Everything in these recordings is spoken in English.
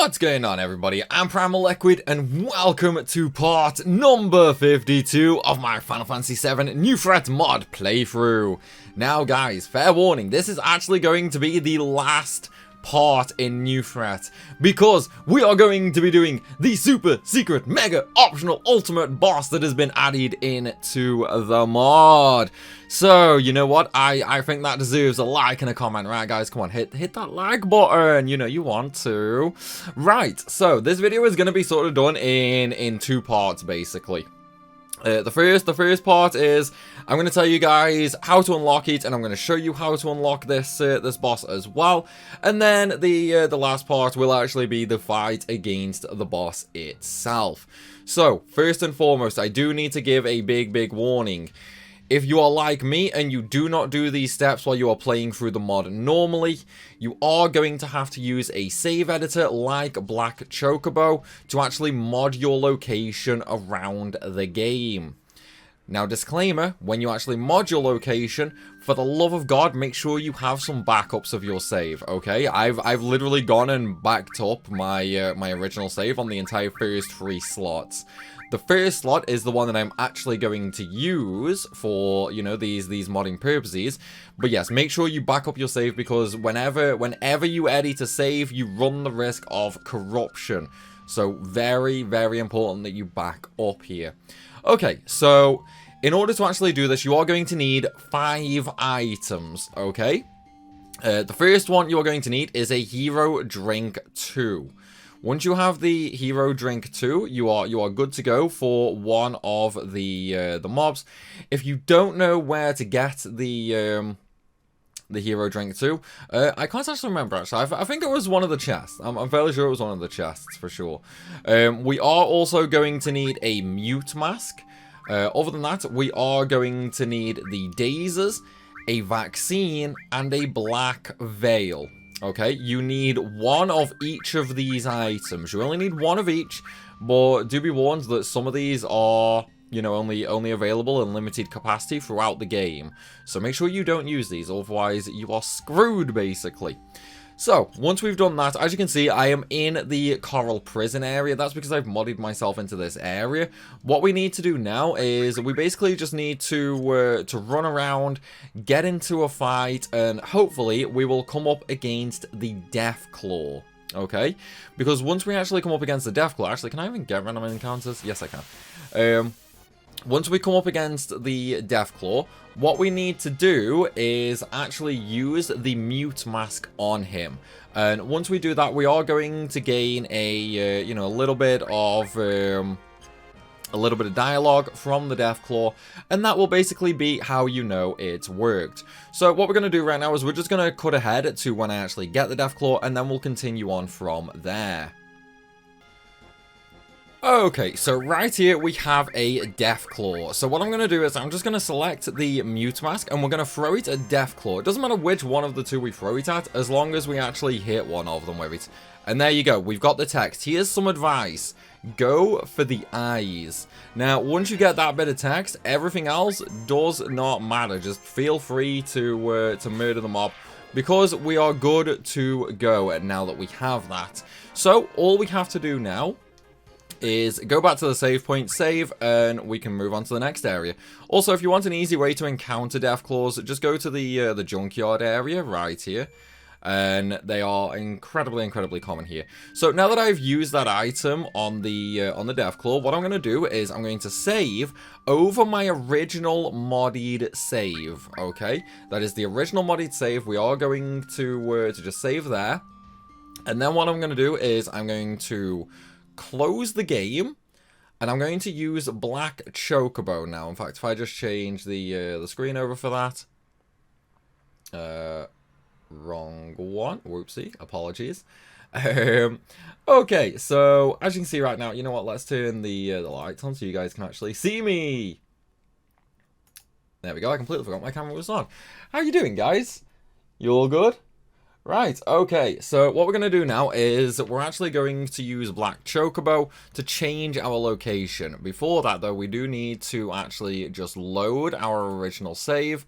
What's going on, everybody? I'm Primalliquid, and welcome to part number 52 of my Final Fantasy VII New Threat mod playthrough. Now guys, fair warning, this is actually going to be the last part in New Threat, because we are going to be doing the super secret mega optional ultimate boss that has been added into the mod. So you know what, I think that deserves a like and a comment, right guys? Come on, hit that like button, you know you want to. Right, so this video is going to be sort of done in two parts basically. The first part is I'm going to tell you guys how to unlock it, and I'm going to show you how to unlock this this boss as well. And then the last part will actually be the fight against the boss itself. So first and foremost, I do need to give a big warning. If you are like me and you do not do these steps while you are playing through the mod normally, you are going to have to use a save editor like Black Chocobo to actually mod your location around the game. Now, disclaimer, when you actually mod your location, for the love of God, make sure you have some backups of your save, okay? I've literally gone and backed up my my original save on the entire first 3 slots. The first slot is the one that I'm actually going to use for, you know, these modding purposes. But yes, make sure you back up your save, because whenever you edit a save, you run the risk of corruption. So very important that you back up here. Okay, so in order to actually do this, you are going to need 5 items, okay? The first one you are going to need is a Hero Drink 2. Once you have the Hero Drink 2, you are good to go for one of the mobs. If you don't know where to get the Hero Drink 2, I can't actually remember actually. I think it was one of the chests. I'm fairly sure it was one of the chests for sure. We are also going to need a Mute Mask. Other than that, we are going to need the Dazers, a Vaccine, and a Black Veil. Okay, you need one of each of these items. You only need one of each, but do be warned that some of these are, you know, only available in limited capacity throughout the game. So make sure you don't use these, otherwise you are screwed, basically. So, once we've done that, as you can see, I am in the Coral Prison area. That's because I've modded myself into this area. What we need to do now is we basically just need to run around, get into a fight, and hopefully we will come up against the Deathclaw. Okay? Because once we actually come up against the Deathclaw... Actually, can I even get random encounters? Yes, I can. Once we come up against the Deathclaw, what we need to do is actually use the Mute Mask on him. And once we do that, we are going to gain a, you know, a little bit of dialogue from the Deathclaw, and that will basically be how you know it's worked. So what we're going to do right now is we're just going to cut ahead to when I actually get the Deathclaw, and then we'll continue on from there. Okay, so right here we have a Deathclaw. So what I'm going to do is I'm just going to select the Mute Mask, and we're going to throw it at Deathclaw. It doesn't matter which one of the two we throw it at, as long as we actually hit one of them with it. And there you go, we've got the text. Here's some advice. Go for the eyes. Now, once you get that bit of text, everything else does not matter. Just feel free to murder the mob, because we are good to go now that we have that. So, all we have to do now is go back to the save point, save, and we can move on to the next area. Also, if you want an easy way to encounter Deathclaws, just go to the junkyard area right here, and they are incredibly common here. So now that I've used that item on the Deathclaw, what I'm going to do is I'm going to save over my original modded save. Okay, that is the original modded save. We are going to just save there, and then what I'm going to do is I'm going to close the game, and I'm going to use Black Chocobo now. In fact, if I just change the screen over for that, wrong one, whoopsie, apologies. Okay, so as you can see right now, you know what? Let's turn the lights on so you guys can actually see me. There we go. I completely forgot my camera was on. How you doing, guys? You all good? Right, okay, so what we're going to do now is we're actually going to use Black Chocobo to change our location. Before that, though, we do need to actually just load our original save.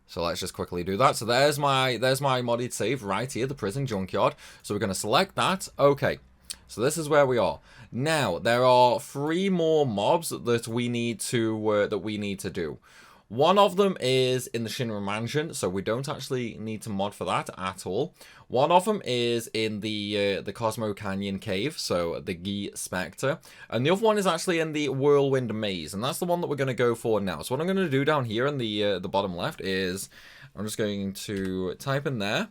So let's just quickly do that. So there's my modded save right here, the prison junkyard. So we're going to select that. Okay, So this is where we are. Now, there are 3 more mobs that we need to do. One of them is in the Shinra Mansion, so we don't actually need to mod for that at all. One of them is in the Cosmo Canyon Cave, so the Gi Spectre. And the other one is actually in the Whirlwind Maze, and that's the one that we're going to go for now. So what I'm going to do down here in the bottom left is I'm just going to type in there.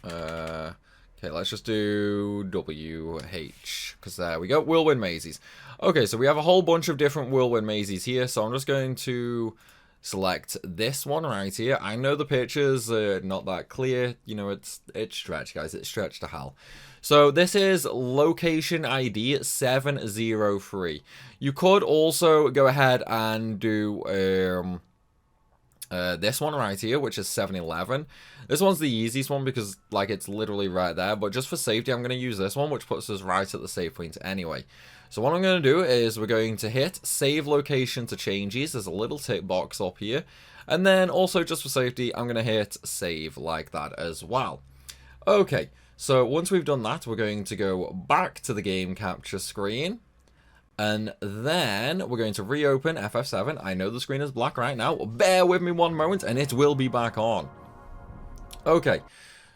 Okay, let's just do WH, because there we go, Whirlwind Mazes. Okay, so we have a whole bunch of different Whirlwind Mazes here, so I'm just going to select this one right here. I know the picture's not that clear, you know, it's stretched, guys, it's stretched to hell. So this is location ID 703. You could also go ahead and do this one right here, which is 711. This one's the easiest one because, like, it's literally right there. But just for safety, I'm going to use this one, which puts us right at the save point anyway. So what I'm going to do is we're going to hit save location to changes. There's a little tick box up here. And then also, just for safety, I'm going to hit save like that as well. Okay, so once we've done that, we're going to go back to the game capture screen. And then we're going to reopen FF7. I know the screen is black right now. Bear with me one moment and it will be back on. Okay,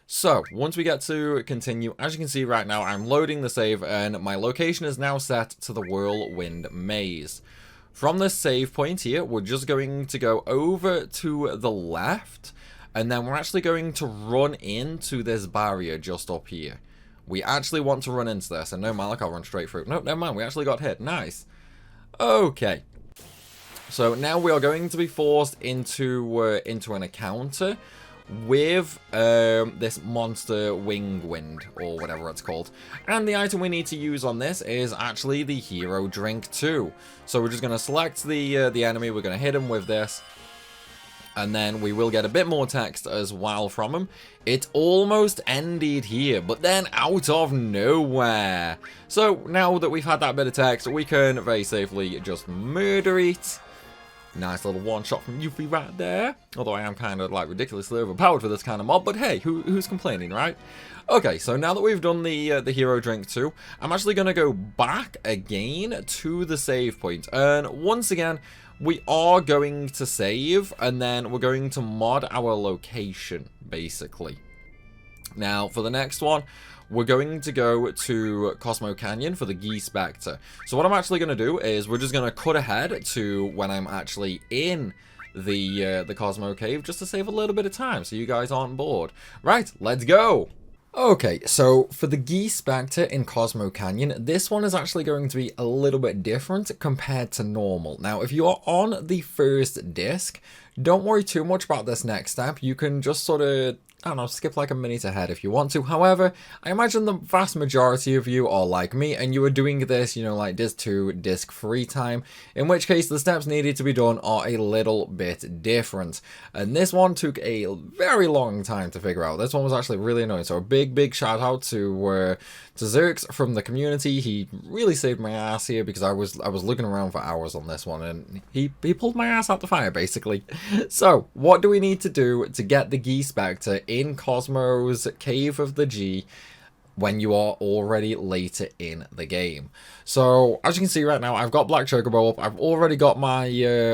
so once we get to continue, as you can see right now, I'm loading the save and my location is now set to the Whirlwind Maze. From this save point here, we're just going to go over to the left and then we're actually going to run into this barrier just up here. We actually want to run into this, and no, Malik, I'll run straight through. No, never mind, we actually got hit. Nice. Okay. So now we are going to be forced into an encounter with this monster wing wind, or whatever it's called. And the item we need to use on this is actually the hero drink 2. So we're just going to select the enemy, we're going to hit him with this. And then we will get a bit more text as well from him. It almost ended here, but then out of nowhere. So now that we've had that bit of text, we can very safely just murder it. Nice little one shot from Yuffie right there. Although I am kind of like ridiculously overpowered for this kind of mob, but hey, who's complaining, right? Okay, so now that we've done the hero drink 2, I'm actually going to go back again to the save point. And once again, we are going to save, and then we're going to mod our location, basically. Now, for the next one, we're going to go to Cosmo Canyon for the Gi Spectre. So what I'm actually going to do is we're just going to cut ahead to when I'm actually in the Cosmo Cave, just to save a little bit of time so you guys aren't bored. Right, let's go! Okay, so for the Gi Spectre in Cosmo Canyon, this one is actually going to be a little bit different compared to normal. Now, if you are on the first disc, don't worry too much about this next step. You can just sort of, I don't know, skip like a minute ahead if you want to. However, I imagine the vast majority of you are like me and you are doing this, you know, like disc 2, disc 3 time, in which case the steps needed to be done are a little bit different. And this one took a very long time to figure out. This one was actually really annoying. So a big shout out to Zerx from the community. He really saved my ass here because I was looking around for hours on this one and he pulled my ass out the fire basically. So what do we need to do to get the Gi Spectre in Cosmo's Cave of the G when you are already later in the game? So as you can see right now, I've got Black Chocobo up. I've already got my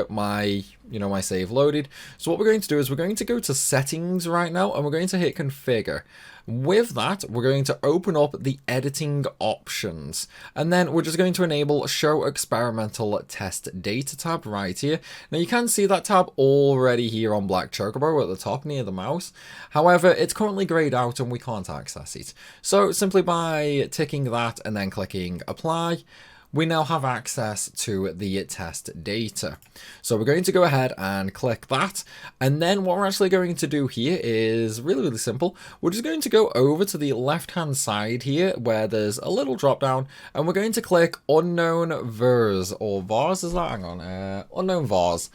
my save loaded. So what we're going to do is we're going to go to settings right now and we're going to hit configure. With that, we're going to open up the editing options and then we're just going to enable show experimental test data tab right here. Now you can see that tab already here on Black Chocobo at the top near the mouse. However, it's currently grayed out and we can't access it. So simply by ticking that and then clicking apply, we now have access to the test data. So we're going to go ahead and click that. And then what we're actually going to do here is really simple. We're just going to go over to the left-hand side here where there's a little drop down and we're going to click unknown VARs or VARs, is that? Hang on, unknown VARs.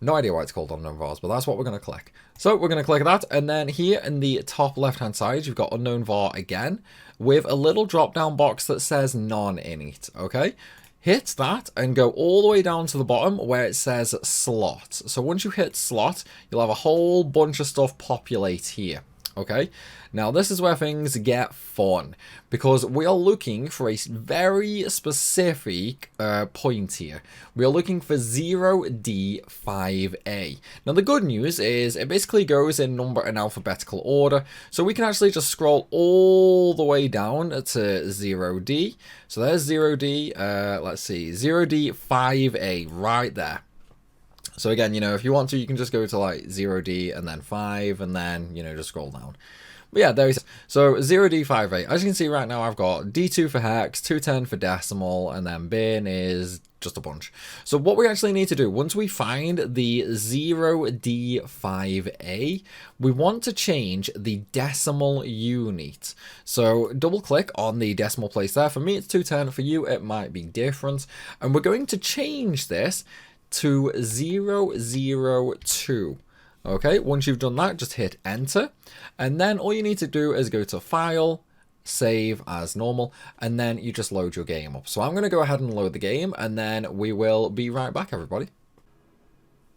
No idea why it's called unknown VARs, but that's what we're going to click. So we're going to click that, and then here in the top left-hand side, you've got unknown VAR again, with a little drop-down box that says none in it, okay? Hit that and go all the way down to the bottom where it says slot. So once you hit slot, you'll have a whole bunch of stuff populate here. Okay, now this is where things get fun, because we are looking for a very specific point here. We are looking for 0D5A. Now the good news is it basically goes in number and alphabetical order, so we can actually just scroll all the way down to 0D. So there's 0D, let's see, 0D5A right there. So again, you know, if you want to, you can just go to like 0D and then 5 and then, you know, just scroll down. But yeah, there is. So 0D58. As you can see right now, I've got D2 for hex, 210 for decimal, and then bin is just a bunch. So what we actually need to do, once we find the 0D5A, we want to change the decimal unit. So double click on the decimal place there. For me, it's 210. For you, it might be different. And we're going to change this to 002. Okay, once you've done that, just hit enter, and then all you need to do is go to file, save as normal, and then you just load your game up. So I'm going to go ahead and load the game, and then we will be right back, everybody.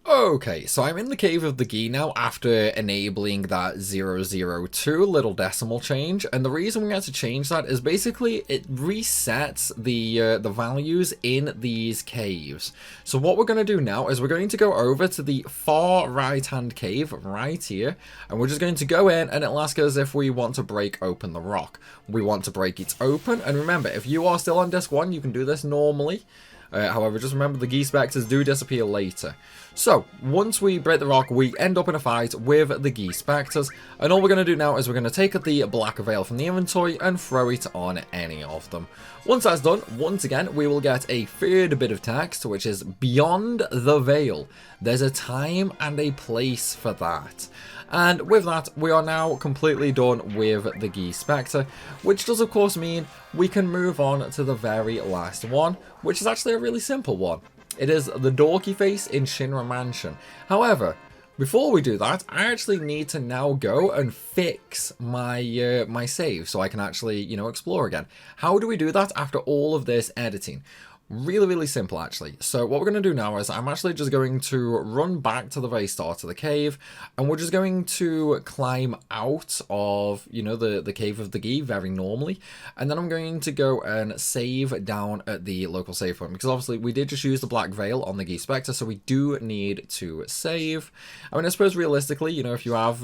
Okay, so I'm in the Cave of the Gi now after enabling that 002 little decimal change, and the reason we had to change that is basically it resets the values in these caves. So what we're going to do now is we're going to go over to the far right hand cave right here, and we're just going to go in, and it'll ask us if we want to break open the rock. We want to break it open, and remember, if you are still on disc 1, you can do this normally. However, just remember the Gi Spectres do disappear later. So, once we break the rock, we end up in a fight with the Gi Spectres, and all we're going to do now is we're going to take the black veil from the inventory and throw it on any of them. Once that's done, once again, we will get a third bit of text, which is beyond the veil. There's a time and a place for that. And with that, we are now completely done with the Gi Spectre, which does of course mean we can move on to the very last one, which is actually a really simple one. It is the Dorky face in Shinra Mansion. However, before we do that, I actually need to now go and fix my my save so I can actually, you know, explore again. How do we do that after all of this editing? Really, really simple, actually. So what we're going to do now is I'm actually just going to run back to the very start of the cave, and we're just going to climb out of, you know, the Cave of the Gi very normally, and then I'm going to go and save down at the local save point, because obviously we did just use the black veil on the Gi Spectre, so we do need to save. I mean, I suppose realistically, you know, if you have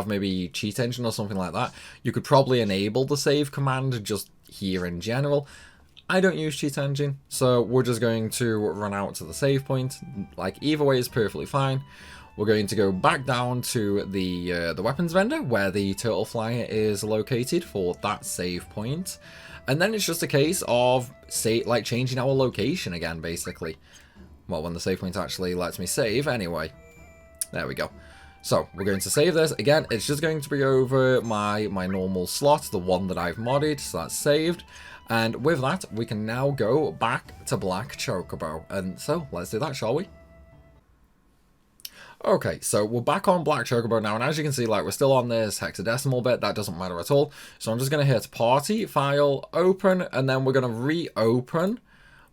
maybe cheat engine or something like that, you could probably enable the save command just here in general. I don't use cheat engine, so we're just going to run out to the save point. Like, either way is perfectly fine. We're going to go back down to the weapons vendor where the turtle flyer is located for that save point, and then it's just a case of changing our location again, basically. Well, when the save point actually lets me save, anyway. There we go. So we're going to save this again. It's just going to be over my normal slot, the one that I've modded, so that's saved. And with that, we can now go back to Black Chocobo. And so, let's do that, shall we? Okay, so we're back on Black Chocobo now, and as you can see, like, we're still on this hexadecimal bit. That doesn't matter at all. So I'm just going to hit Party, File, Open, and then we're going to reopen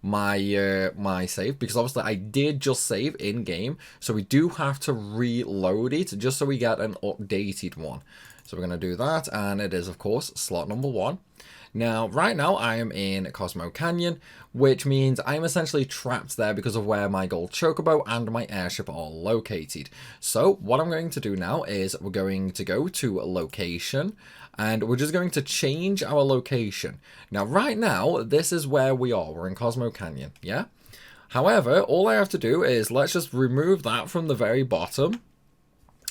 my my save, because obviously I did just save in-game, so we do have to reload it, just so we get an updated one. So we're going to do that, and it is, of course, slot number 1. Now, right now, I am in Cosmo Canyon, which means I'm essentially trapped there because of where my gold chocobo and my airship are located. So, what I'm going to do now is we're going to go to location, and we're just going to change our location. Now, right now, this is where we are. We're in Cosmo Canyon, yeah? However, all I have to do is let's just remove that from the very bottom,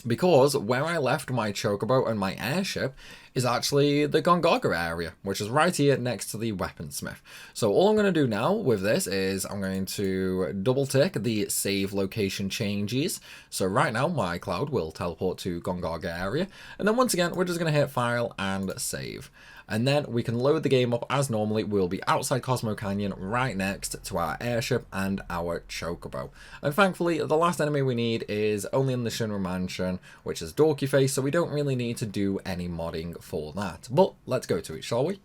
because where I left my chocobo and my airship is actually the Gongaga area, which is right here next to the weaponsmith. So all I'm going to do now with this is I'm going to double tick the save location changes. So right now my cloud will teleport to Gongaga area, and then once again we're just going to hit file and save. And then we can load the game up as normally. We'll be outside Cosmo Canyon right next to our airship and our chocobo. And thankfully, the last enemy we need is only in the Shinra Mansion, which is Dorky Face, so we don't really need to do any modding for that. But let's go to it, shall we?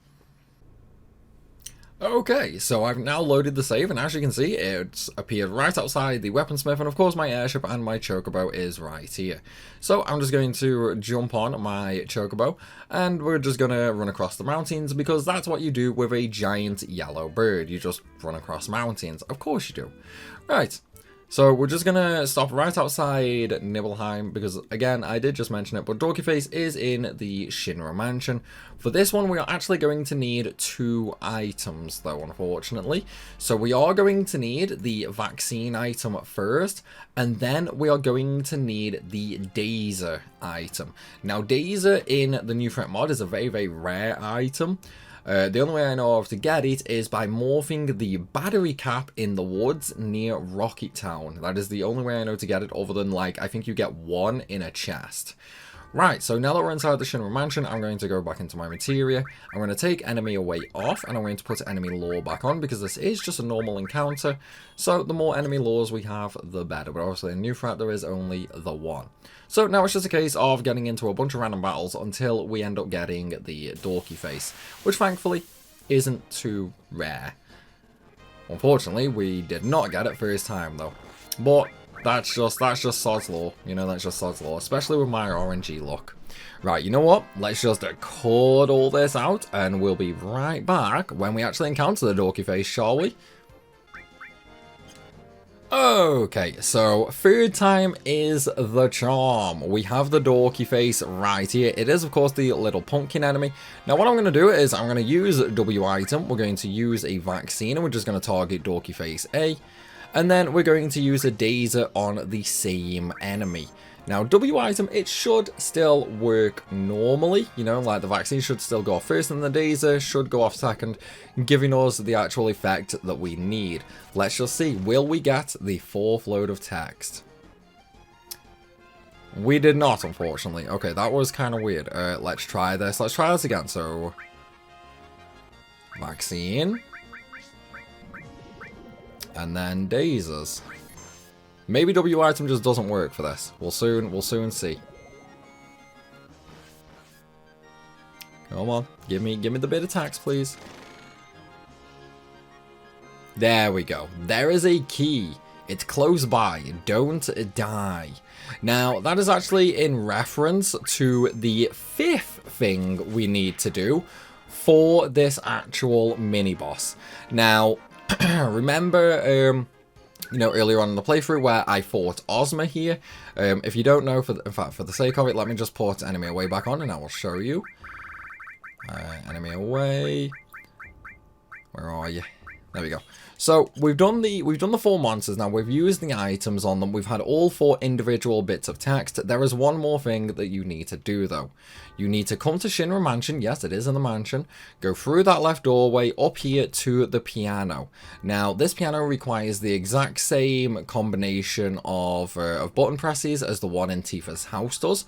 Okay, so I've now loaded the save, and as you can see, it's appeared right outside the weaponsmith, and of course my airship and my chocobo is right here. So I'm just going to jump on my chocobo, and we're just going to run across the mountains, because that's what you do with a giant yellow bird. You just run across mountains. Of course you do. Right. So we're just going to stop right outside Nibelheim, because again, I did just mention it, but Dorky Face is in the Shinra Mansion. For this one, we are actually going to need 2 items though, unfortunately. So we are going to need the vaccine item first, and then we are going to need the Dazer item. Now Dazer in the new threat mod is a very, very rare item. The only way I know of to get it is by morphing the battery cap in the woods near Rocket Town. That is the only way I know to get it, other than, like, I think you get 1 in a chest. Right, so now that we're inside the Shinra Mansion, I'm going to go back into my materia. I'm going to take enemy away off, and I'm going to put enemy lore back on, because this is just a normal encounter. So the more enemy lores we have, the better. But obviously in new threat, there is only the 1. So now it's just a case of getting into a bunch of random battles until we end up getting the Dorky Face, which thankfully isn't too rare. Unfortunately, we did not get it first time though. But that's just sod's law, you know, that's just sod's law, especially with my RNG luck. Right, you know what? Let's just cut all this out, and we'll be right back when we actually encounter the Dorky Face, shall we? Okay, so 3rd time is the charm. We have the Dorky Face right here. It is, of course, the little pumpkin enemy. Now, what I'm going to do is I'm going to use W item. We're going to use a vaccine, and we're just going to target Dorky Face A. And then we're going to use a Dazer on the same enemy. Now, W item, it should still work normally, you know, like the vaccine should still go off first and the Dazer should go off second, giving us the actual effect that we need. Let's just see, will we get the 4th load of text? We did not, unfortunately. Okay, that was kind of weird. Let's try this. Let's try this again. So, vaccine. And then Dazers. Maybe W item just doesn't work for this. We'll soon see. Come on, give me the bit of tax, please. There we go. There is a key. It's close by. Don't die. Now, that is actually in reference to the 5th thing we need to do for this actual mini-boss. Now, remember, you know, earlier on in the playthrough where I fought Ozma here. If you don't know, in fact, for the sake of it, let me just put enemy away back on and I will show you. Enemy away. Where are you? There we go. So we've done the 4 monsters now. We've used the items on them. We've had all 4 individual bits of text. There is one more thing that you need to do though. You need to come to Shinra Mansion. Yes, it is in the mansion. Go through that left doorway up here to the piano. Now, this piano requires the exact same combination of button presses as the one in Tifa's house does.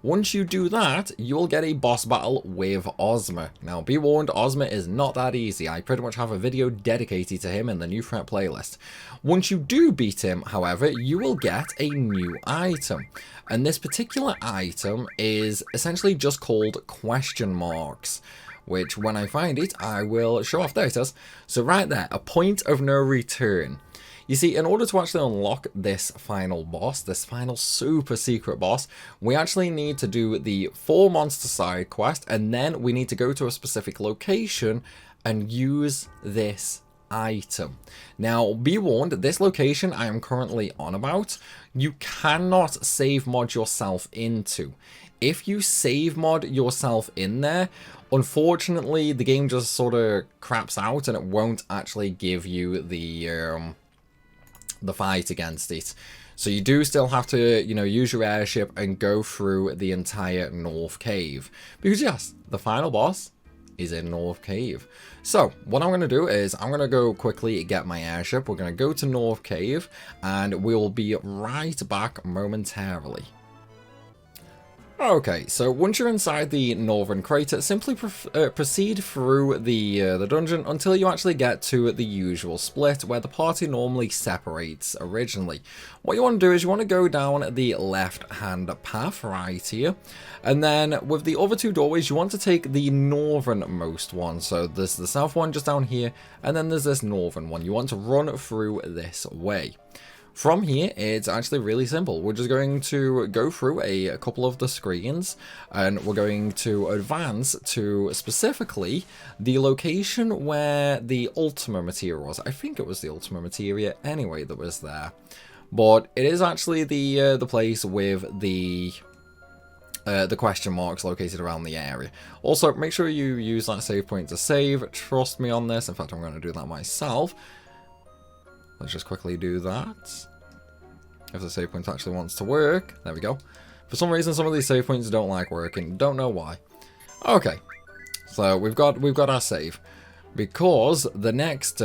Once you do that, you will get a boss battle with Ozma. Now, be warned, Ozma is not that easy. I pretty much have a video dedicated to him in the new threat playlist. Once you do beat him, however, you will get a new item. And this particular item is essentially just called question marks, which when I find it, I will show off. There it is. So right there, a point of no return. You see, in order to actually unlock this final boss, this final super secret boss, we actually need to do the 4 monster side quest, and then we need to go to a specific location and use this item. Now, be warned, this location I am currently on about, you cannot save mod yourself into. If you save mod yourself in there, unfortunately, the game just sort of craps out and it won't actually give you the fight against it. So you do still have to, you know, use your airship and go through the entire North Cave. Because yes, the final boss is in North Cave. So what I'm going to do is I'm going to go quickly get my airship. We're going to go to North Cave and we'll be right back momentarily. Okay, so once you're inside the northern crater, simply proceed through the dungeon until you actually get to the usual split where the party normally separates originally. What you want to do is you want to go down the left-hand path right here, and then with the other two doorways, you want to take the northernmost one. So there's the south one just down here, and then there's this northern one. You want to run through this way. From here, it's actually really simple. We're just going to go through a couple of the screens, and we're going to advance to specifically the location where the Ultima material was. I think it was the Ultima materia anyway that was there. But it is actually the place with the question marks located around the area. Also, make sure you use that save point to save. Trust me on this. In fact, I'm going to do that myself. Let's just quickly do that. If the save point actually wants to work. There we go. For some reason, some of these save points don't like working. Don't know why. Okay. So we've got our save. Because the next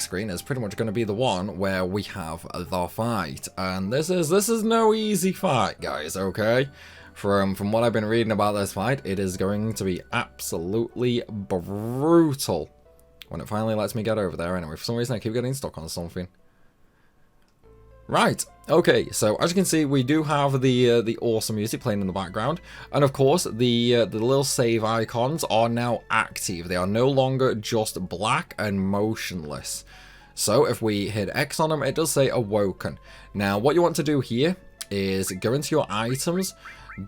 screen is pretty much going to be the one where we have the fight. And this is no easy fight, guys, okay? From what I've been reading about this fight, it is going to be absolutely brutal. When it finally lets me get over there anyway. For some reason I keep getting stuck on something. Right, okay, so as you can see, we do have the awesome music playing in the background. And of course, the little save icons are now active. They are no longer just black and motionless. So if we hit X on them, it does say awoken. Now, what you want to do here is go into your items,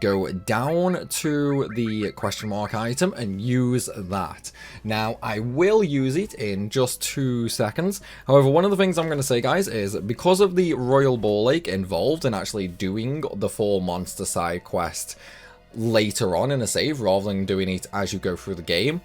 go down to the question mark item and use that. Now, I will use it in just 2 seconds. However, one of the things I'm going to say, guys, is because of the Royal Ball Lake involved in actually doing the 4 monster side quest later on in a save rather than doing it as you go through the game,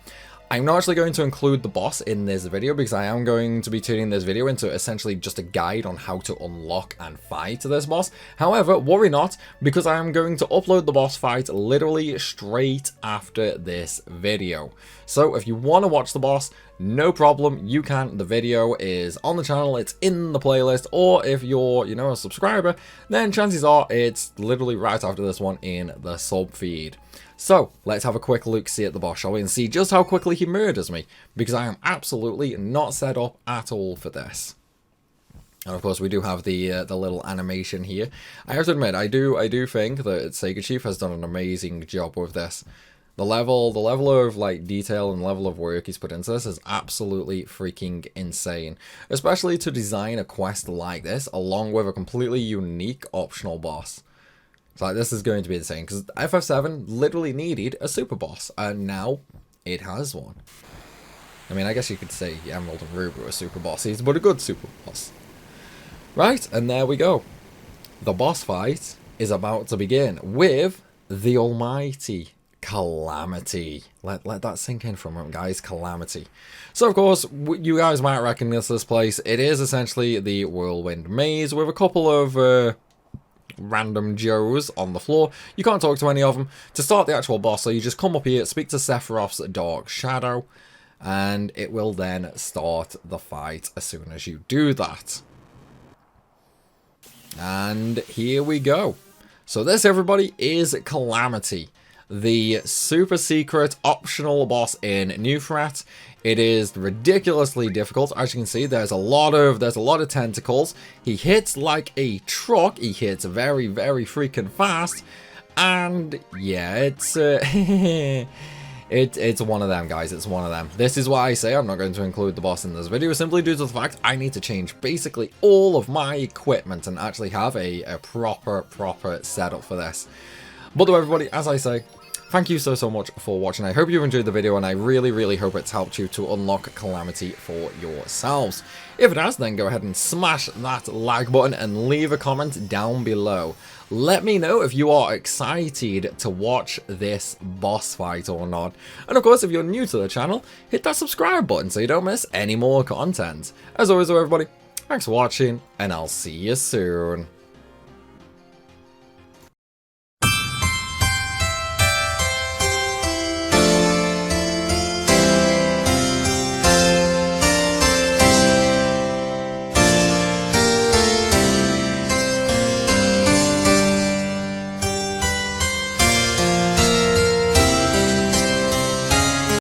I'm not actually going to include the boss in this video because I am going to be turning this video into essentially just a guide on how to unlock and fight this boss. However, worry not, because I am going to upload the boss fight literally straight after this video. So if you want to watch the boss, no problem, you can. The video is on the channel, it's in the playlist, or if you're, a subscriber, then chances are it's literally right after this one in the sub feed. So, let's have a quick look-see at the boss, shall we, and see just how quickly he murders me, because I am absolutely not set up at all for this. And of course, we do have the little animation here. I have to admit, I do think that Sega Chief has done an amazing job with this. The level of like detail and level of work he's put into this is absolutely freaking insane, especially to design a quest like this along with a completely unique optional boss. So this is going to be insane, because FF7 literally needed a super boss, and now it has one. I mean, I guess you could say Emerald and Ruby were super bosses, but a good super boss. Right, and there we go. The boss fight is about to begin with the almighty Calamity. Let that sink in for a moment, guys. Calamity. So, of course, you guys might recognize this place. It is essentially the Whirlwind Maze with a couple of random Joes on the floor. You can't talk to any of them. To start the actual boss, so you just come up here, speak to Sephiroth's Dark Shadow, and it will then start the fight as soon as you do that. And here we go. So this, everybody, is Calamity, the super secret optional boss in New Threat. It is ridiculously difficult. As you can see, there's a lot of tentacles. He hits like a truck. He hits very, very freaking fast. And yeah, it's it's one of them, guys. It's one of them. This is why I say I'm not going to include the boss in this video, simply due to the fact I need to change basically all of my equipment and actually have a proper setup for this. But though, everybody, as I say, thank you so much for watching. I hope you've enjoyed the video, and I really hope it's helped you to unlock Calamity for yourselves. If it has, then go ahead and smash that like button and leave a comment down below. Let me know if you are excited to watch this boss fight or not. And of course, if you're new to the channel, hit that subscribe button so you don't miss any more content. As always, though, everybody, thanks for watching, and I'll see you soon.